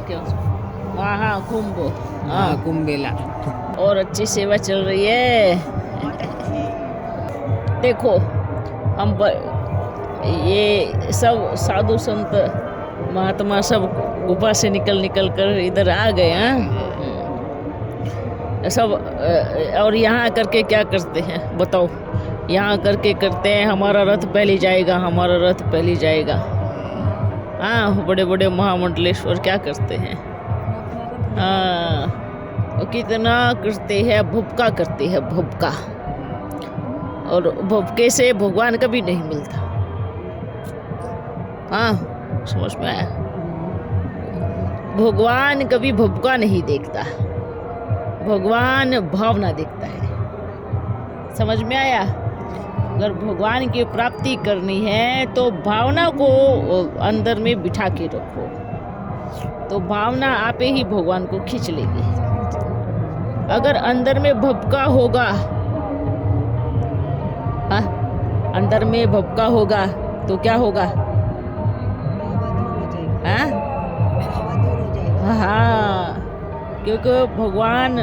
क्यों वहाँ कुंभ, हाँ कुंभ मेला। और अच्छी सेवा चल रही है। देखो ये सब साधु संत महात्मा सब गुफा से निकल कर इधर आ गए हैं। सब और यहाँ आकर के क्या करते हैं बताओ? यहाँ करके करते हैं हमारा रथ पहले जाएगा, हमारा रथ पहले जाएगा। हाँ, बड़े बड़े महामंडलेश्वर क्या करते हैं? हाँ, वो कितना करते हैं, भुपका करते हैं, भुपका। और भुपके से भगवान कभी नहीं मिलता। हाँ, समझ में आया? भगवान कभी भुपका नहीं देखता, भगवान भावना देखता है। समझ में आया? अगर भगवान की प्राप्ति करनी है तो भावना को अंदर में बिठा के रखो, तो भावना आपे ही भगवान को खींच लेगी। अगर अंदर में भपका होगा, हाँ, अंदर में भपका होगा तो क्या होगा? हाँ, क्योंकि भगवान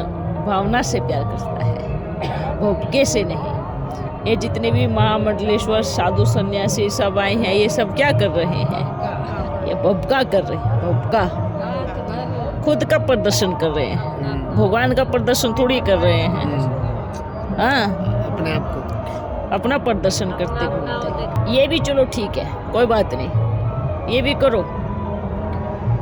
भावना से प्यार करता है, भपके से नहीं। ये जितने भी महामंडलेश्वर साधु सन्यासी सब आए हैं, ये सब क्या कर रहे हैं? ये भपका कर रहे हैं, भपका। खुद का प्रदर्शन कर रहे हैं, भगवान का प्रदर्शन थोड़ी कर रहे हैं। हाँ, अपने आप को अपना प्रदर्शन करते घूमते। ये भी चलो ठीक है, कोई बात नहीं, ये भी करो।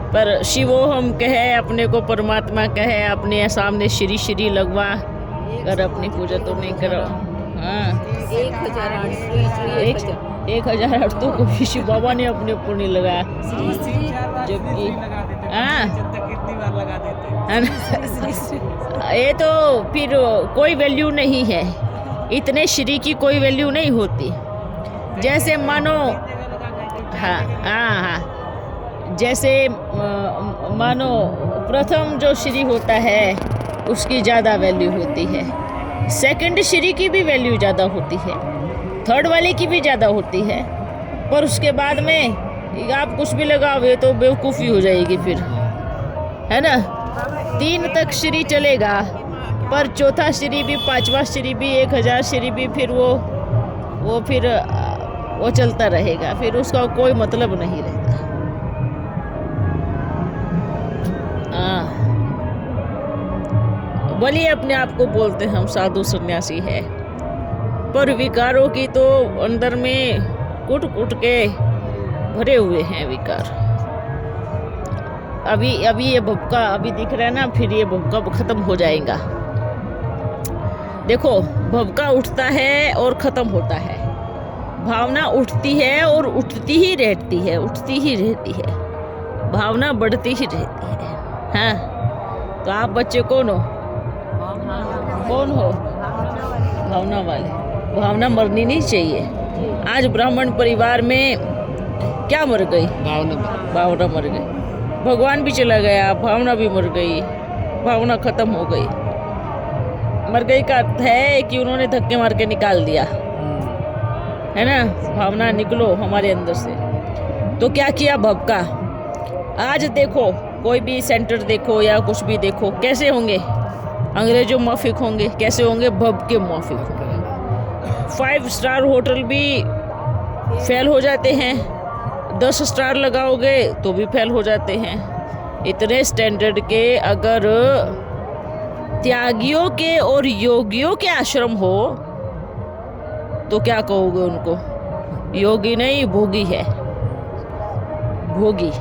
पर शिवो हम कहे, अपने को परमात्मा कहे, अपने सामने श्री श्री लगवा कर अपनी पूजा तो नहीं करो। हाँ, 1008 तो कभी शिव बाबा ने अपने ऊपर नहीं लगाया, जबकि ये तो फिर कोई वैल्यू नहीं है। इतने श्री की कोई वैल्यू नहीं होती। जैसे मानो, हाँ हाँ हाँ, जैसे मानो प्रथम जो श्री होता है उसकी ज़्यादा वैल्यू होती है, सेकंड श्री की भी वैल्यू ज़्यादा होती है, थर्ड वाले की भी ज़्यादा होती है। पर उसके बाद में आप कुछ भी लगाओगे तो बेवकूफ़ी हो जाएगी फिर, है ना? 3 तक श्री चलेगा, पर चौथा श्री भी, 5वां श्री भी, 1000 श्री भी, फिर वो चलता रहेगा, फिर उसका कोई मतलब नहीं रहता। बोलिए, अपने आप को बोलते हम साधु सन्यासी है, पर विकारों की तो अंदर में कुट कुट के भरे हुए हैं विकार। अभी ये भपका अभी दिख रहा है ना, फिर ये भपका खत्म हो जाएगा। देखो, भपका उठता है और खत्म होता है, भावना उठती है और उठती ही रहती है, उठती ही रहती है, भावना बढ़ती ही रहती है। हाँ, तो आप बच्चे कौन हो? कौन हो? भावना वाले। भावना मरनी नहीं चाहिए। आज ब्राह्मण परिवार में क्या मर गई? भावना मर गई। भगवान भी चला गया, भावना भी मर गई, भावना खत्म हो गई। मर गई का अर्थ है कि उन्होंने धक्के मार के निकाल दिया, है ना? भावना निकलो हमारे अंदर से। तो क्या किया भपका? आज देखो, कोई भी सेंटर देखो या कुछ भी देखो, कैसे होंगे? अंग्रेजों माफिक होंगे। कैसे होंगे? भपके माफिक होंगे। 5 स्टार होटल भी फेल हो जाते हैं, 10 स्टार लगाओगे तो भी फेल हो जाते हैं। इतने स्टैंडर्ड के अगर त्यागियों के और योगियों के आश्रम हो तो क्या कहोगे उनको? योगी नहीं, भोगी है, भोगी।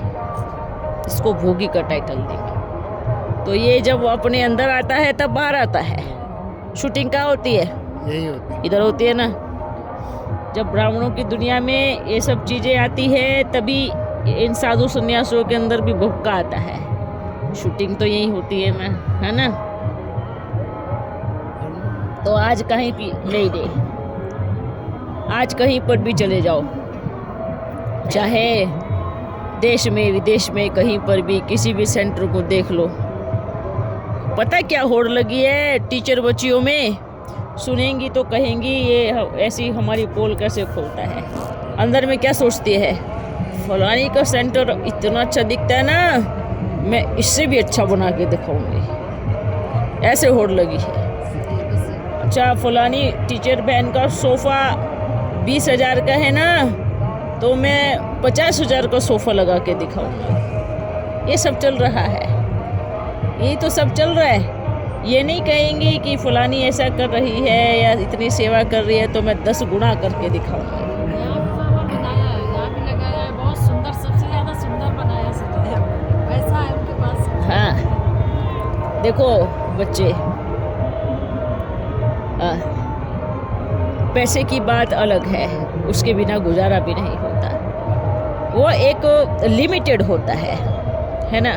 इसको भोगी का टाइटल देंगे। तो ये जब अपने अंदर आता है तब बाहर आता है। शूटिंग कहाँ होती है? यही होती है, इधर होती है ना। जब ब्राह्मणों की दुनिया में ये सब चीज़ें आती है तभी इन साधु सन्यासियों के अंदर भी भपका आता है। शूटिंग तो यही होती है ना, है ना? तो आज कहीं भी नहीं दे, आज कहीं पर भी चले जाओ, चाहे देश में विदेश में, कहीं पर भी किसी भी सेंटर को देख लो, पता क्या होड़ लगी है टीचर बच्चियों में? सुनेंगी तो कहेंगी ये ऐसी हमारी पोल कैसे खोलता है। अंदर में क्या सोचती है? फलानी का सेंटर इतना अच्छा दिखता है ना, मैं इससे भी अच्छा बना के दिखाऊंगी, ऐसे होड़ लगी है। अच्छा फलानी टीचर बहन का सोफ़ा 20,000 का है ना, तो मैं 50,000 का सोफ़ा लगा के दिखाऊंगी। ये सब चल रहा है, यही तो सब चल रहा है। ये नहीं कहेंगे कि फलानी ऐसा कर रही है या इतनी सेवा कर रही है तो मैं 10 गुना करके दिखाऊंगी। यहाँ भी बाबा बनाया है, यहाँ भी लगाया है, बहुत सुंदर, सबसे ज्यादा सुंदर बनाया सजाया है। पैसा है उनके पास। हाँ देखो बच्चे, पैसे की बात अलग है, उसके बिना गुजारा भी नहीं होता। वो एक लिमिटेड होता है ना।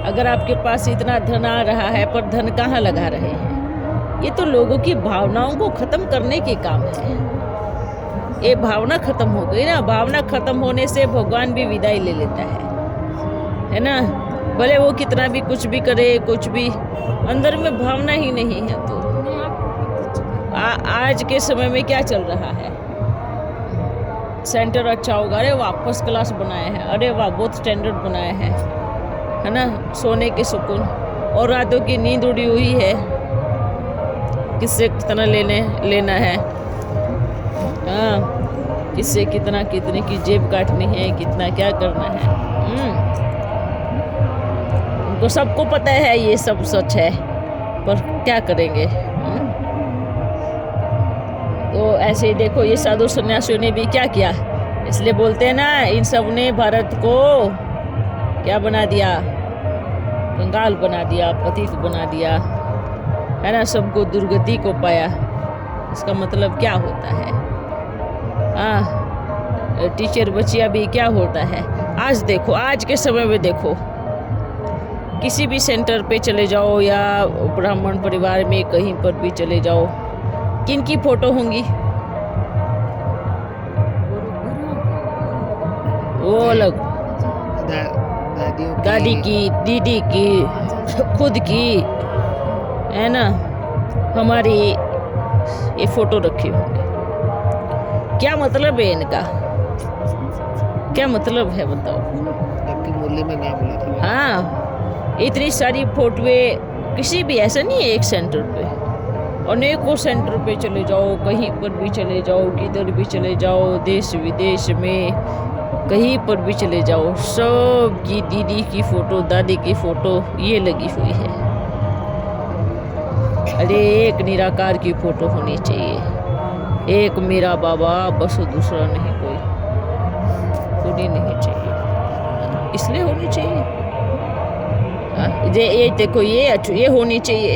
अगर आपके पास इतना धन आ रहा है पर धन कहाँ लगा रहे हैं? ये तो लोगों की भावनाओं को ख़त्म करने के काम है। ये भावना ख़त्म हो गई ना, भावना ख़त्म होने से भगवान भी विदाई ले लेता है ना। भले वो कितना भी कुछ भी करे, कुछ भी, अंदर में भावना ही नहीं है तो आज के समय में क्या चल रहा है? सेंटर अच्छा होगा, अरे वाह फर्स्ट क्लास बनाए हैं, अरे वाह बहुत स्टैंडर्ड बनाए हैं, है ना। सोने के सुकून और रातों की नींद उड़ी हुई है, किससे कितना लेना है, हाँ किससे कितना, कितने की जेब काटनी है, कितना क्या करना है। उनको सबको पता है ये सब सच है, पर क्या करेंगे। तो ऐसे ही देखो ये साधु सन्यासियों ने भी क्या किया, इसलिए बोलते हैं ना, इन सब ने भारत को क्या बना दिया, कंगाल बना दिया, पतित बना दिया, है ना। सबको दुर्गति को पाया। इसका मतलब क्या होता है? टीचर बच्चियां भी क्या होता है? आज देखो, आज के समय में देखो, किसी भी सेंटर पे चले जाओ या ब्राह्मण परिवार में कहीं पर भी चले जाओ, किन की फोटो होंगी? वो अलग दादी की, दीदी की, खुद की, है ना। हमारी ये फोटो रखी होंगी। क्या मतलब है इनका? क्या मतलब है बताओ? आपकी मुरली में नाम बोला था। हाँ, इतनी सारी फोटोएं, किसी भी ऐसा नहीं है एक सेंटर पे, अनेकों सेंटर पे चले जाओ, कहीं पर भी चले जाओ, किधर भी चले जाओ, देश विदेश में कहीं पर भी चले जाओ, सब की दीदी की फोटो, दादी की फोटो ये लगी हुई है। अरे एक निराकार की फोटो होनी चाहिए, एक मेरा बाबा, बस दूसरा नहीं कोई, होनी नहीं चाहिए। इसलिए होनी चाहिए, ये देखो, ये होनी चाहिए,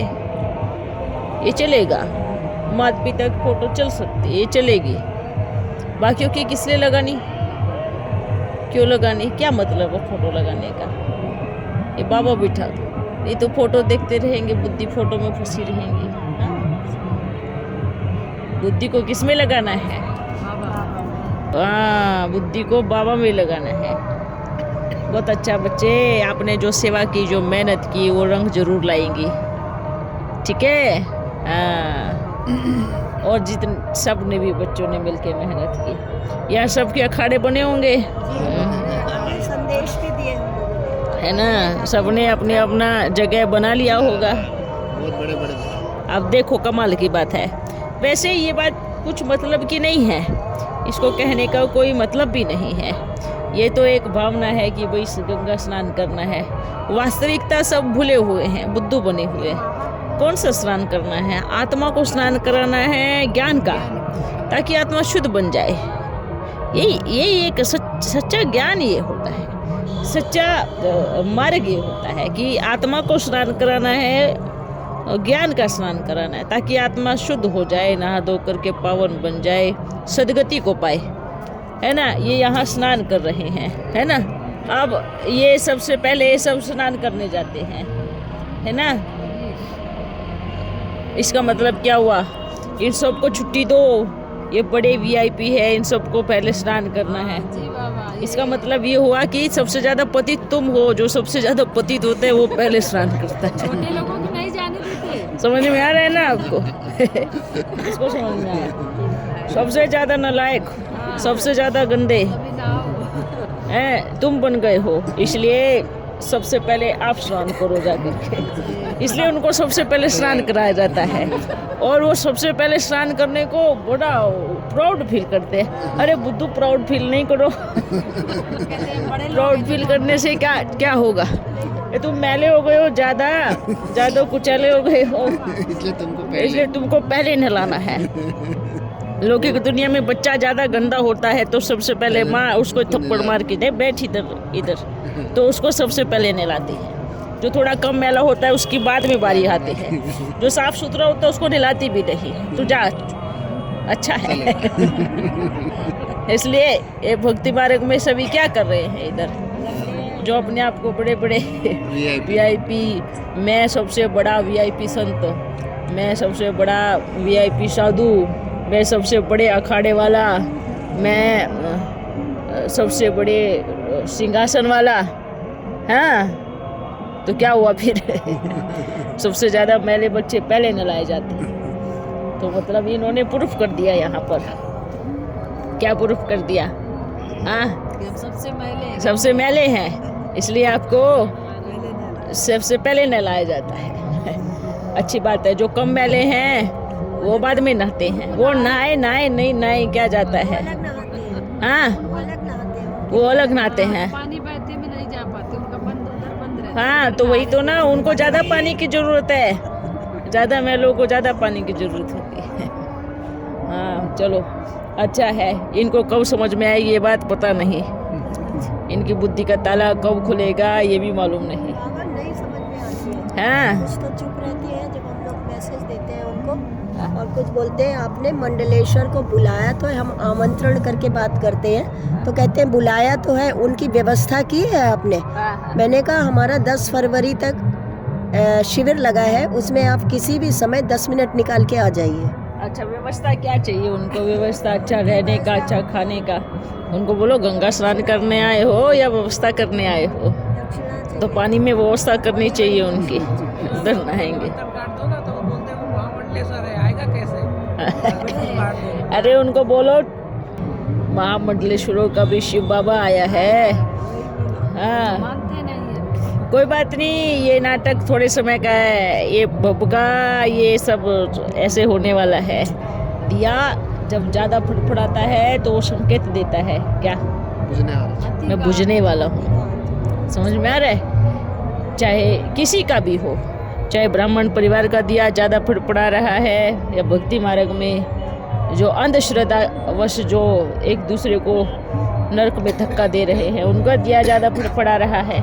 ये चलेगा। माता पिता की फोटो चल सकती है, ये चलेगी। बाकियों की किस लिए लगानी, क्यों लगानी, क्या मतलब है फोटो लगाने का? ये बाबा बिठा दो, ये तो फोटो देखते रहेंगे, बुद्धि फोटो में फंसी रहेंगी। बुद्धि को किस में लगाना है? हाँ, बुद्धि को बाबा में लगाना है। बहुत अच्छा बच्चे, आपने जो सेवा की, जो मेहनत की, वो रंग जरूर लाएंगी, ठीक है। हाँ, और जितने सब ने भी, बच्चों ने मिलके मेहनत की, यहाँ सबके अखाड़े बने होंगे, संदेश भी दिए है ना। सबने अपने अपना जगह बना लिया होगा। बहुत बड़े बड़े। अब देखो कमाल की बात है। वैसे ये बात कुछ मतलब की नहीं है, इसको कहने का कोई मतलब भी नहीं है। ये तो एक भावना है कि भाई गंगा स्नान करना है। वास्तविकता सब भूले हुए हैं, बुद्धू बने हुए। कौन सा स्नान करना है? आत्मा को स्नान कराना है, ज्ञान का, ताकि आत्मा शुद्ध बन जाए। यही एक सच्चा ज्ञान ये होता है, सच्चा मार्ग ये होता है कि आत्मा को स्नान कराना है, ज्ञान का स्नान कराना है, ताकि आत्मा शुद्ध हो जाए, नहा धो करके पावन बन जाए, सदगति को पाए, है ना। ये यहाँ स्नान कर रहे हैं, है ना। अब ये सबसे पहले ये सब स्नान करने जाते हैं, है ना। इसका मतलब क्या हुआ? इन सबको छुट्टी दो, ये बड़े वीआईपी है, इन सबको पहले स्नान करना है। इसका मतलब ये हुआ कि सबसे ज्यादा पतित तुम हो, जो सबसे ज्यादा पतित होते हैं वो पहले स्नान करता है। छोटे लोगों को नहीं जाने देते। समझ में आ रहा है ना आपको? इसको समझ में आया? सबसे ज्यादा नालायक, सबसे ज्यादा गंदे हैं तुम बन गए हो, इसलिए सबसे पहले आप स्नान करो जाकर के, इसलिए उनको सबसे पहले स्नान कराया जाता है। और वो सबसे पहले स्नान करने को बड़ा प्राउड फील करते हैं। अरे बुद्धू, प्राउड फील नहीं करो। प्राउड फील करने से क्या होगा? ये तुम मैले हो गए हो, ज़्यादा कुचले हो गए हो, इसलिए तुमको पहले नहलाना है। लौकिक दुनिया में बच्चा ज़्यादा गंदा होता है तो सबसे पहले माँ उसको थप्पड़ मार के दे, बैठ इधर, तो उसको सबसे पहले नहलाती है। जो थोड़ा कम मैला होता है उसकी बाद में बारी आती है। जो साफ सुथरा होता है उसको नहलाती भी नहीं। तो जा, अच्छा है। इसलिए ये भक्ति मार्ग में सभी क्या कर रहे हैं इधर, जो अपने आप को बड़े बड़े वीआईपी, मैं सबसे बड़ा वीआईपी संत, मैं सबसे बड़ा वीआईपी साधु, मैं सबसे बड़े अखाड़े वाला, मैं सबसे बड़े सिंहासन वाला। हाँ, तो क्या हुआ फिर? सबसे ज़्यादा मैले बच्चे पहले नहलाए जाते हैं। तो मतलब इन्होंने प्रूफ कर दिया यहाँ पर। क्या प्रूफ कर दिया? हाँ, सबसे मैले हैं, इसलिए आपको सबसे पहले नहलाया जाता है। अच्छी बात है। जो कम मैले हैं वो बाद में नहाते हैं। वो नहाए नहीं नहाए क्या जाता है? हाँ, वो अलग नहाते हैं। पानी बहते में नहीं जा पाते, उनका बंद रहता है। हाँ, तो वही तो ना, उनको ज़्यादा पानी की ज़रूरत है। ज़्यादा मैलों को ज़्यादा पानी की ज़रूरत होती है। हाँ, चलो अच्छा है। इनको कब समझ में आएगी ये बात पता नहीं। इनकी बुद्धि का ताला कब खुलेगा ये भी मालूम नहीं। नहीं समझ में आती है। हाँ, कुछ तो चुप रहती है जब हम लोग मैसेज देते हैं उनको, और कुछ बोलते हैं आपने मंडलेश्वर को बुलाया तो है, हम आमंत्रण करके बात करते हैं तो कहते हैं बुलाया तो है, उनकी व्यवस्था की है आपने? मैंने कहा हमारा 10 फरवरी तक शिविर लगा है, उसमें आप किसी भी समय 10 मिनट निकाल के आ जाइए। अच्छा, व्यवस्था क्या चाहिए उनको? व्यवस्था अच्छा रहने का, अच्छा खाने का। उनको बोलो गंगा स्नान करने आए हो या व्यवस्था करने आए हो, तो पानी में व्यवस्था करनी चाहिए उनकी, उधर नहाएंगे। अरे उनको बोलो महामंडलेश्वरों का भी शिव बाबा आया है। हाँ, मानते नहीं है। कोई बात नहीं, ये नाटक थोड़े समय का है। ये बबका ये सब ऐसे होने वाला है। दिया जब ज़्यादा फड़फड़ाता है तो वो संकेत देता है क्या? मैं बुझने वाला हूँ। समझ में आ रहा है? चाहे किसी का भी हो, चाहे ब्राह्मण परिवार का दिया ज़्यादा फड़फड़ा रहा है, या भक्ति मार्ग में जो अंधश्रद्धावश जो एक दूसरे को नरक में धक्का दे रहे हैं, उनका दिया ज़्यादा फड़फड़ा रहा है।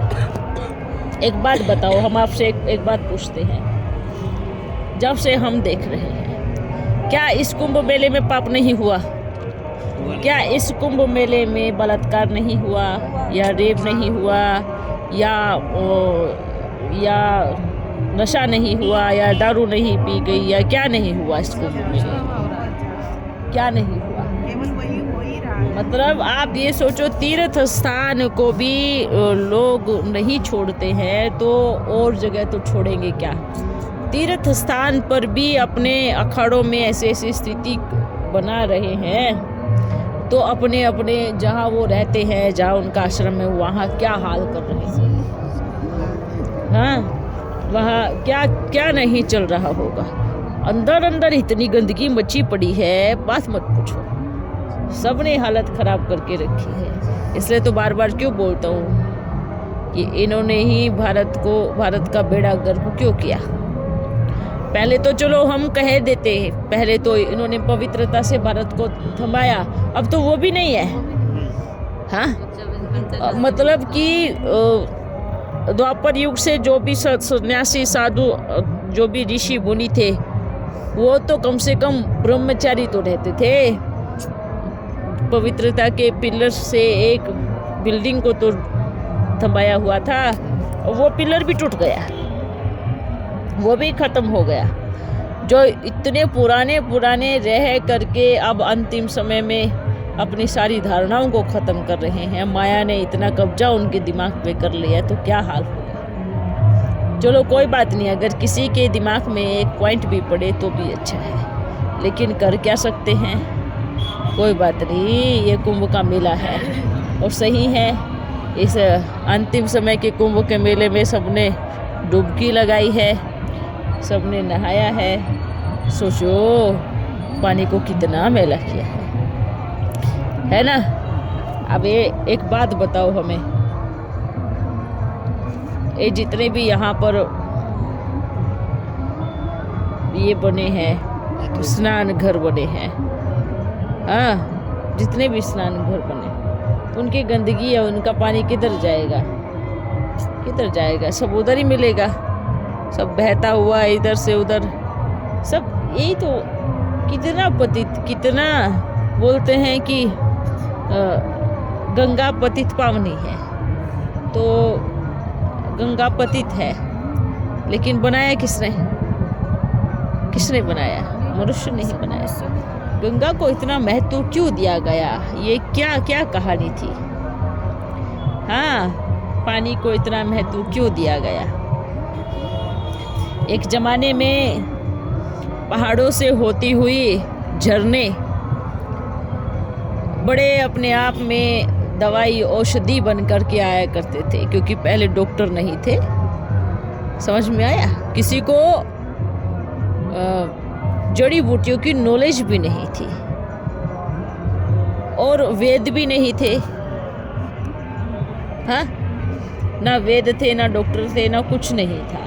एक बात बताओ, हम आपसे एक बात पूछते हैं। जब से हम देख रहे हैं, क्या इस कुंभ मेले में पाप नहीं हुआ? क्या इस कुंभ मेले में बलात्कार नहीं हुआ, या रेप नहीं हुआ, या नशा नहीं हुआ, या दारू नहीं पी गई, या क्या नहीं हुआ इस कुंभ में? क्या नहीं हुआ? मतलब आप ये सोचो, तीर्थ स्थान को भी लोग नहीं छोड़ते हैं तो और जगह तो छोड़ेंगे क्या? तीर्थ स्थान पर भी अपने अखाड़ों में ऐसी स्थिति बना रहे हैं, तो अपने अपने जहाँ वो रहते हैं, जहाँ उनका आश्रम है, वहाँ क्या हाल कर रहे हैं? हाँ, वहाँ क्या नहीं चल रहा होगा। अंदर इतनी गंदगी मची पड़ी है, बात मत पूछो। सबने हालत खराब करके रखी है। इसलिए तो बार बार क्यों बोलता हूँ कि इन्होंने ही भारत का बेड़ा गर्क क्यों किया। पहले तो चलो हम कह देते हैं, पहले तो इन्होंने पवित्रता से भारत को थमाया, अब तो वो भी नहीं है। हाँ, मतलब कि द्वापर युग से जो भी सन्यासी साधु, जो भी ऋषि मुनि थे, वो तो कम से कम ब्रह्मचारी तो रहते थे। पवित्रता के पिलर से एक बिल्डिंग को तो थमाया हुआ था, और वो पिलर भी टूट गया, वो भी खत्म हो गया। जो इतने पुराने रह करके अब अंतिम समय में अपनी सारी धारणाओं को ख़त्म कर रहे हैं, माया ने इतना कब्जा उनके दिमाग पे कर लिया, तो क्या हाल होगा। चलो कोई बात नहीं, अगर किसी के दिमाग में एक पॉइंट भी पड़े तो भी अच्छा है, लेकिन कर क्या सकते हैं। कोई बात नहीं, ये कुंभ का मेला है और सही है, इस अंतिम समय के कुंभ के मेले में सबने डुबकी लगाई है, सबने नहाया है। सोचो पानी को कितना मैला किया है ना। अब ये एक बात बताओ हमें, ये जितने भी यहाँ पर ये बने हैं स्नान घर बने हैं, हाँ, जितने भी स्नान घर बने, उनकी गंदगी या उनका पानी किधर जाएगा, किधर जाएगा? सब उधर ही मिलेगा, सब बहता हुआ इधर से उधर, सब यही तो। कितना पतित, कितना बोलते हैं कि गंगा पतित पावनी है, तो गंगा पतित है, लेकिन बनाया किसने? किसने बनाया? मनुष्य ने ही बनाया। गंगा को इतना महत्व क्यों दिया गया? ये क्या क्या कहानी थी? हाँ, पानी को इतना महत्व क्यों दिया गया? एक जमाने में पहाड़ों से होती हुई झरने बड़े अपने आप में दवाई औषधि बन कर के आया करते थे, क्योंकि पहले डॉक्टर नहीं थे। समझ में आया? किसी को जड़ी बूटियों की नॉलेज भी नहीं थी और वेद भी नहीं थे। हाँ, ना वेद थे, ना डॉक्टर थे, ना कुछ नहीं था।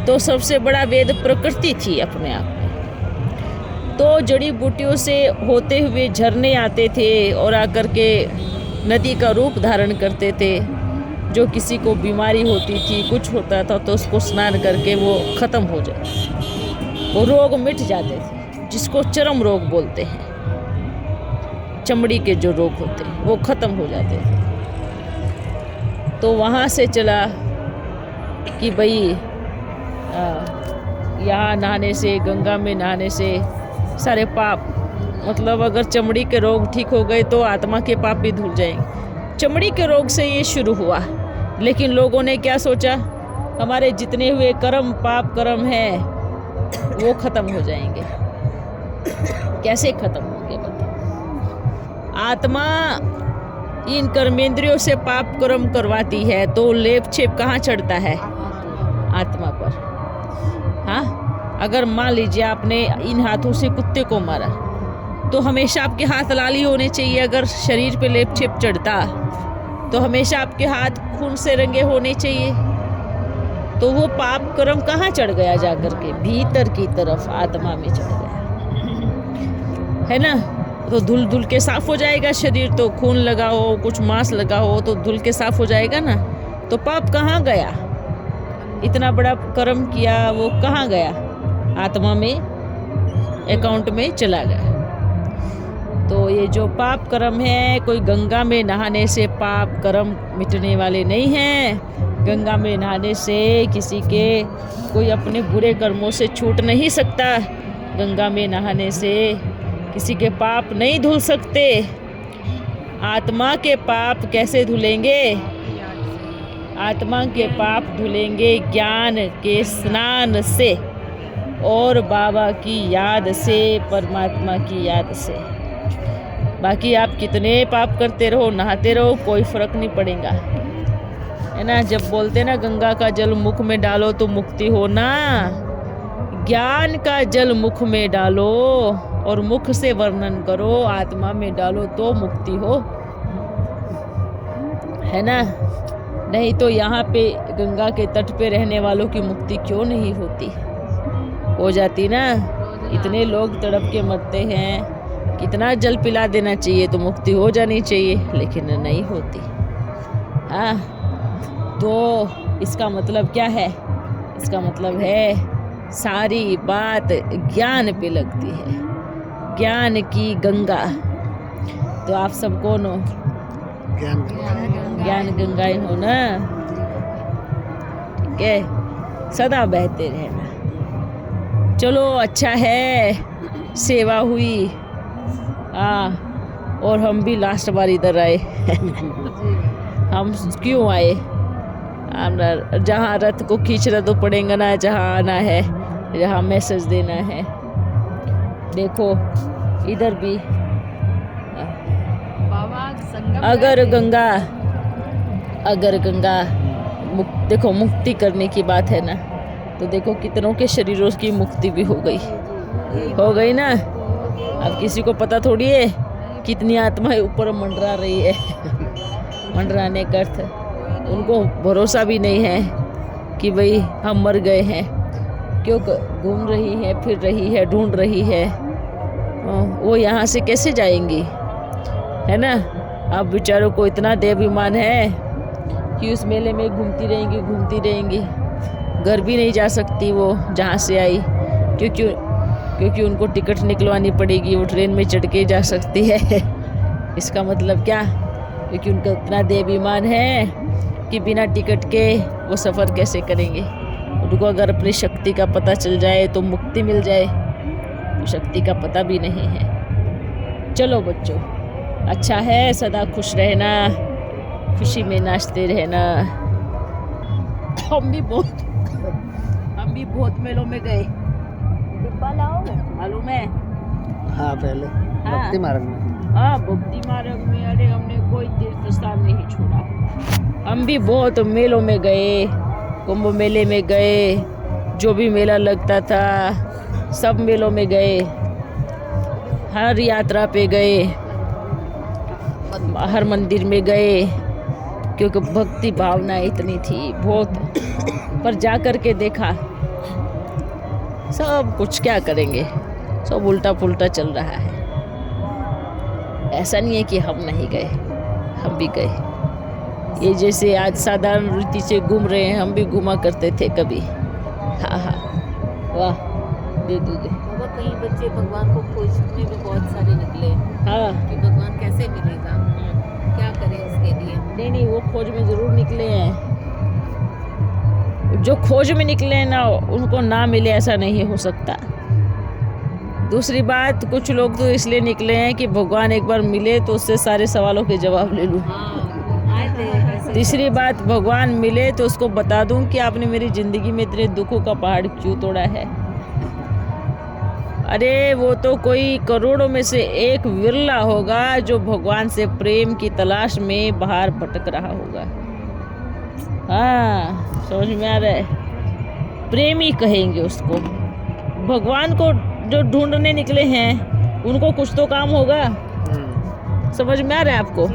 तो सबसे बड़ा वेद प्रकृति थी अपने आप में। तो जड़ी बूटियों से होते हुए झरने आते थे और आकर के नदी का रूप धारण करते थे। जो किसी को बीमारी होती थी, कुछ होता था, तो उसको स्नान करके वो ख़त्म हो जाता, वो रोग मिट जाते थे, जिसको चर्म रोग बोलते हैं। चमड़ी के जो रोग होते हैं वो ख़त्म हो जाते थे। तो वहाँ से चला कि भाई यहाँ नहाने से, गंगा में नहाने से सारे पाप, मतलब अगर चमड़ी के रोग ठीक हो गए तो आत्मा के पाप भी धुल जाएंगे। चमड़ी के रोग से ये शुरू हुआ, लेकिन लोगों ने क्या सोचा, हमारे जितने हुए कर्म, पाप कर्म हैं वो ख़त्म हो जाएंगे। कैसे ख़त्म होंगे बताओ? आत्मा इन कर्मेंद्रियों से पाप कर्म करवाती है, तो लेप छेप कहाँ चढ़ता है? आत्मा पर। हाँ, अगर मान लीजिए आपने इन हाथों से कुत्ते को मारा, तो हमेशा आपके हाथ लाल ही होने चाहिए। अगर शरीर पे लेप छेप चढ़ता तो हमेशा आपके हाथ खून से रंगे होने चाहिए। तो वो पाप कर्म कहाँ चढ़ गया? जाकर के भीतर की तरफ आत्मा में चढ़ गया, है ना। तो धुल धुल के साफ हो जाएगा शरीर। तो खून लगा हो, कुछ मांस लगा हो, तो धुल के साफ हो जाएगा ना। तो पाप कहाँ गया? इतना बड़ा कर्म किया, वो कहाँ गया? आत्मा में, अकाउंट में चला गया। तो ये जो पाप कर्म है, कोई गंगा में नहाने से पाप कर्म मिटने वाले नहीं हैं। गंगा में नहाने से किसी के कोई अपने बुरे कर्मों से छूट नहीं सकता। गंगा में नहाने से किसी के पाप नहीं धुल सकते। आत्मा के पाप कैसे धुलेंगे? आत्मा के पाप धुलेंगे ज्ञान के स्नान से और बाबा की याद से, परमात्मा की याद से। बाकी आप कितने पाप करते रहो, नहाते रहो, कोई फर्क नहीं पड़ेगा, है ना। जब बोलते ना गंगा का जल मुख में डालो तो मुक्ति हो ना, ज्ञान का जल मुख में डालो और मुख से वर्णन करो, आत्मा में डालो तो मुक्ति हो, है ना। नहीं तो यहाँ पे गंगा के तट पे रहने वालों की मुक्ति क्यों नहीं होती? हो जाती ना। इतने लोग तड़प के मरते हैं, कितना जल पिला देना चाहिए तो मुक्ति हो जानी चाहिए, लेकिन नहीं होती। हाँ, तो इसका मतलब क्या है? इसका मतलब है सारी बात ज्ञान पे लगती है, ज्ञान की गंगा। तो आप सब कौन हो? ज्ञान गंगाएं हो ना, ठीक है। सदा बहते रहना। चलो अच्छा है, सेवा हुई। और हम भी लास्ट बार इधर आए। हम क्यों आए? जहाँ रथ को खींचना तो पड़ेगा ना, जहाँ आना है, जहाँ मैसेज देना है। देखो इधर भी, बाबा संगम अगर गंगा अगर गंगा देखो मुक्ति करने की बात है ना, तो देखो कितनों के शरीरों की मुक्ति भी हो गई ना। अब किसी को पता थोड़ी है कितनी आत्माएं ऊपर मंडरा रही है। मंडराने का अर्थ उनको भरोसा भी नहीं है कि भाई हम मर गए हैं, क्यों घूम रही है, फिर रही है, ढूंढ रही है, वो यहाँ से कैसे जाएंगी, है ना। अब बेचारों को इतना देवाभिमान है कि उस मेले में घूमती रहेंगी, घर भी नहीं जा सकती वो जहाँ से आई, क्योंकि उनको टिकट निकलवानी पड़ेगी, वो ट्रेन में चढ़ के जा सकती है। इसका मतलब क्या, क्योंकि उनका इतना देवाभिमान है कि बिना टिकट के वो सफ़र कैसे करेंगे। उनको अगर अपनी शक्ति का पता चल जाए तो मुक्ति मिल जाए, तो शक्ति का पता भी नहीं है। चलो बच्चों, अच्छा है, सदा खुश रहना, खुशी में नाचते रहना। हम भी बहुत मेलों में गए, मालूम है। हाँ पहले भक्ति मार्ग में। हाँ भक्ति मार्ग में, अरे हमने कोई तीर्थ स्थान नहीं छोड़ा। हम भी बहुत मेलों में गए, कुंभ मेले में गए, जो भी मेला लगता था सब मेलों में गए, हर यात्रा पे गए, हर मंदिर में गए, क्योंकि भक्ति भावना इतनी थी बहुत। पर जा कर के देखा सब कुछ क्या करेंगे, सब उल्टा पुल्टा चल रहा है। ऐसा नहीं है कि हम नहीं गए, हम भी गए। ये जैसे आज साधारण रीति से घूम रहे हैं, हम भी घूमा करते थे कभी। हाँ हाँ, वाह, दे बाबा कई बच्चे भगवान को खोजने में बहुत सारे निकले। हाँ कि भगवान कैसे मिलेगा, क्या करें उसके लिए। नहीं, वो खोज में ज़रूर निकले हैं। जो खोज में निकले हैं ना, उनको ना मिले ऐसा नहीं हो सकता। दूसरी बात, कुछ लोग तो इसलिए निकले हैं कि भगवान एक बार मिले तो उससे सारे सवालों के जवाब ले लूँ। तीसरी बात, भगवान मिले तो उसको बता दूं कि आपने मेरी ज़िंदगी में इतने दुखों का पहाड़ क्यों तोड़ा है। अरे वो तो कोई करोड़ों में से एक विरला होगा जो भगवान से प्रेम की तलाश में बाहर भटक रहा होगा। हाँ, समझ में आ रहा है। प्रेमी कहेंगे उसको। भगवान को जो ढूंढने निकले हैं उनको कुछ तो काम होगा। समझ में आ रहा है आपको?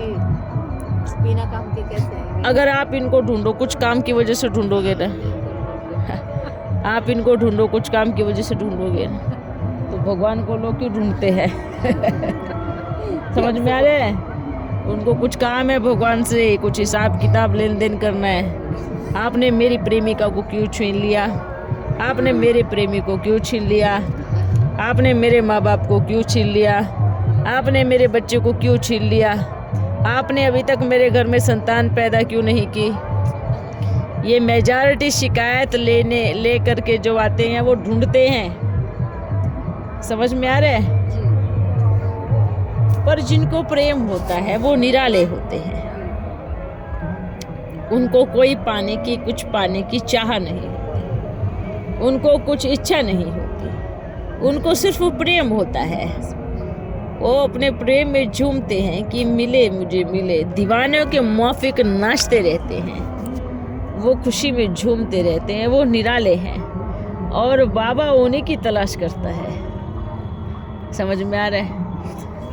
बिना काम के कैसे आएंगे? अगर आप इनको ढूंढो, कुछ काम की वजह से ढूंढोगे ना, आप इनको ढूंढो, कुछ काम की वजह से ढूंढोगे ना, तो भगवान को लोग क्यों ढूंढते हैं? समझ में आ रहा है? उनको कुछ काम है भगवान से, कुछ हिसाब किताब लेन देन करना है। आपने मेरी प्रेमिका को क्यों छीन लिया, आपने मेरे प्रेमी को क्यों छीन लिया, आपने मेरे माँ बाप को क्यों छीन लिया, आपने मेरे बच्चे को क्यों छीन लिया, आपने अभी तक मेरे घर में संतान पैदा क्यों नहीं की। ये मेजॉरिटी शिकायत ले करके जो आते हैं वो ढूंढते हैं। समझ में आ रहा है? पर जिनको प्रेम होता है वो निराले होते हैं। उनको कोई कुछ पाने की चाह नहीं होती, उनको कुछ इच्छा नहीं होती, उनको सिर्फ प्रेम होता है। वो अपने प्रेम में झूमते हैं कि मिले मुझे मिले, दीवानों के मुआफिक नाचते रहते हैं, वो खुशी में झूमते रहते हैं, वो निराले हैं। और बाबा उन्हीं की तलाश करता है। समझ में आ रहा है?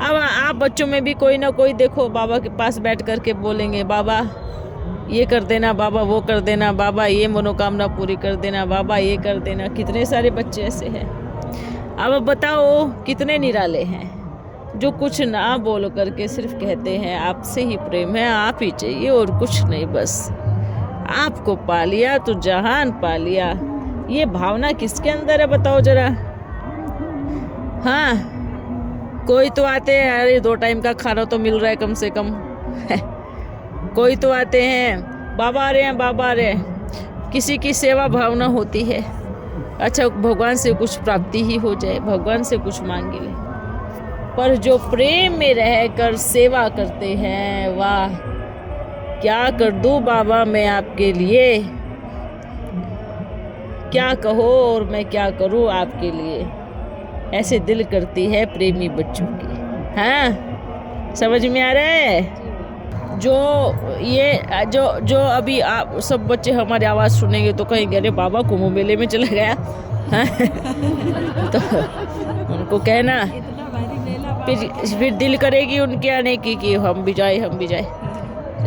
अब आप बच्चों में भी कोई ना कोई देखो, बाबा के पास बैठ कर के बोलेंगे, बाबा ये कर देना, बाबा वो कर देना, बाबा ये मनोकामना पूरी कर देना, बाबा ये कर देना। कितने सारे बच्चे ऐसे हैं। अब बताओ कितने निराले हैं जो कुछ ना बोल करके सिर्फ कहते हैं आपसे ही प्रेम है, आप ही चाहिए और कुछ नहीं, बस आपको पा लिया तो जहान पा लिया। ये भावना किसके अंदर है बताओ जरा। हाँ, कोई तो आते हैं, अरे 2 टाइम का खाना तो मिल रहा है कम से कम। कोई तो आते हैं, बाबा आ रहे हैं, बाबा आ रहे हैं। किसी की सेवा भावना होती है, अच्छा भगवान से कुछ प्राप्ति ही हो जाए, भगवान से कुछ मांग ले। पर जो प्रेम में रहकर सेवा करते हैं, वाह क्या कर दूं बाबा मैं आपके लिए, क्या कहो और मैं क्या करूं आपके लिए। ऐसे दिल करती है प्रेमी बच्चों की। हाँ, समझ में आ रहा है? जो ये जो अभी आप सब बच्चे हमारी आवाज़ सुनेंगे तो कहेंगे अरे बाबा कुंभ मेले में चला गया हाँ? तो उनको कहना फिर दिल करेगी उनके आने की कि हम भी जाए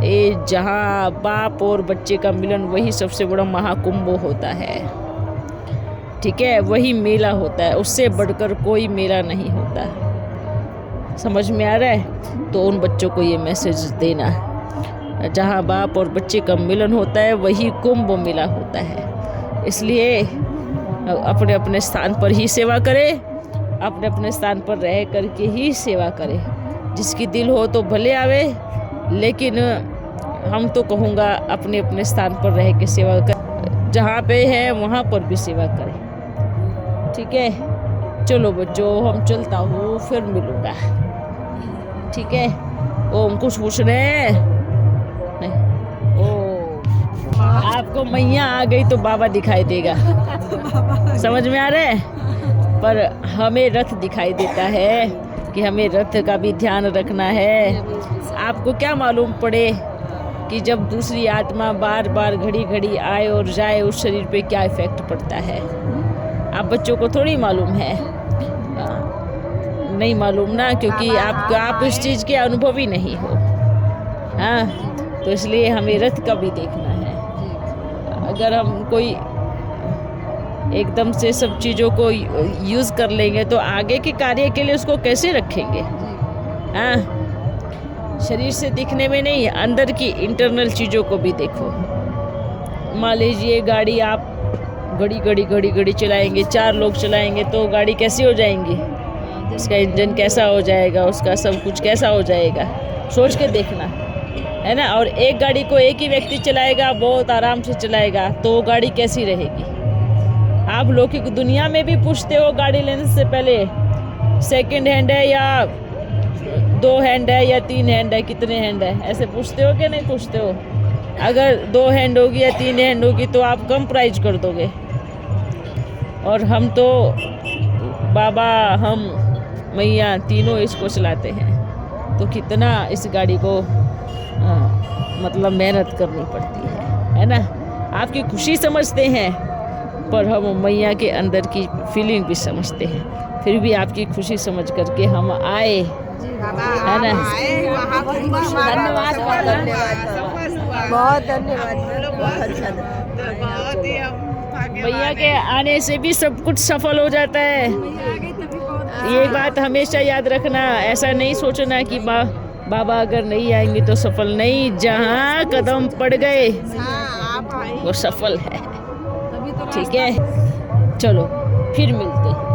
ये जहाँ बाप और बच्चे का मिलन वही सबसे बड़ा महाकुंभ होता है। ठीक है, वही मेला होता है, उससे बढ़कर कोई मेला नहीं होता। समझ में आ रहा है? तो उन बच्चों को ये मैसेज देना, जहाँ बाप और बच्चे का मिलन होता है वही कुंभ मेला होता है। इसलिए अपने अपने स्थान पर ही सेवा करें, अपने अपने स्थान पर रह करके ही सेवा करें। जिसकी दिल हो तो भले आवे, लेकिन हम तो कहूँगा अपने अपने स्थान पर रह के सेवा कर, जहाँ पे है वहाँ पर भी सेवा करें। ठीक है, चलो बच्चों हम चलता हूँ, फिर मिलूँगा। ठीक है, ओम कुछ पूछने नहीं? ओ आपको मैया आ गई तो बाबा दिखाई देगा, समझ में आ रहा है? पर हमें रथ दिखाई देता है कि हमें रथ का भी ध्यान रखना है। आपको क्या मालूम पड़े कि जब दूसरी आत्मा बार बार घड़ी घड़ी आए और जाए उस शरीर पे क्या इफेक्ट पड़ता है। आप बच्चों को थोड़ी मालूम है, नहीं मालूम ना, क्योंकि आप इस चीज़ के अनुभवी नहीं हो। हाँ, तो इसलिए हमें रथ का भी देखना है। अगर हम कोई एकदम से सब चीज़ों को यूज़ कर लेंगे तो आगे के कार्य के लिए उसको कैसे रखेंगे? हाँ, शरीर से दिखने में नहीं, अंदर की इंटरनल चीज़ों को भी देखो। मान लीजिए गाड़ी आप घड़ी चलाएंगे, 4 लोग चलाएंगे तो गाड़ी कैसी हो जाएंगी? उसका इंजन कैसा हो जाएगा, उसका सब कुछ कैसा हो जाएगा, सोच के देखना है ना। और एक गाड़ी को एक ही व्यक्ति चलाएगा, बहुत आराम से चलाएगा, तो वो गाड़ी कैसी रहेगी? आप लौकिक दुनिया में भी पूछते हो गाड़ी लेने से पहले, सेकंड हैंड है या 2 हैंड है या 3 हैंड है, कितने हैंड है, ऐसे पूछते हो कि नहीं पूछते हो? अगर 2 हैंड होगी या 3 हैंड होगी तो आप कम प्राइस कर दोगे। और हम तो बाबा, हम मैया तीनों इसको चलाते हैं, तो कितना इस गाड़ी को मतलब मेहनत करनी पड़ती है ना। आपकी खुशी समझते हैं, पर हम मैया के अंदर की फीलिंग भी समझते हैं। फिर भी आपकी खुशी समझ करके हम आए, है ना। बहुत धन्यवाद। मैया के आने से भी सब कुछ सफल हो जाता है। ये बात हमेशा याद रखना। ऐसा नहीं सोचना कि बाबा अगर नहीं आएंगे तो सफल नहीं। जहाँ कदम पड़ गए वो सफल है। ठीक है, चलो फिर मिलते हैं।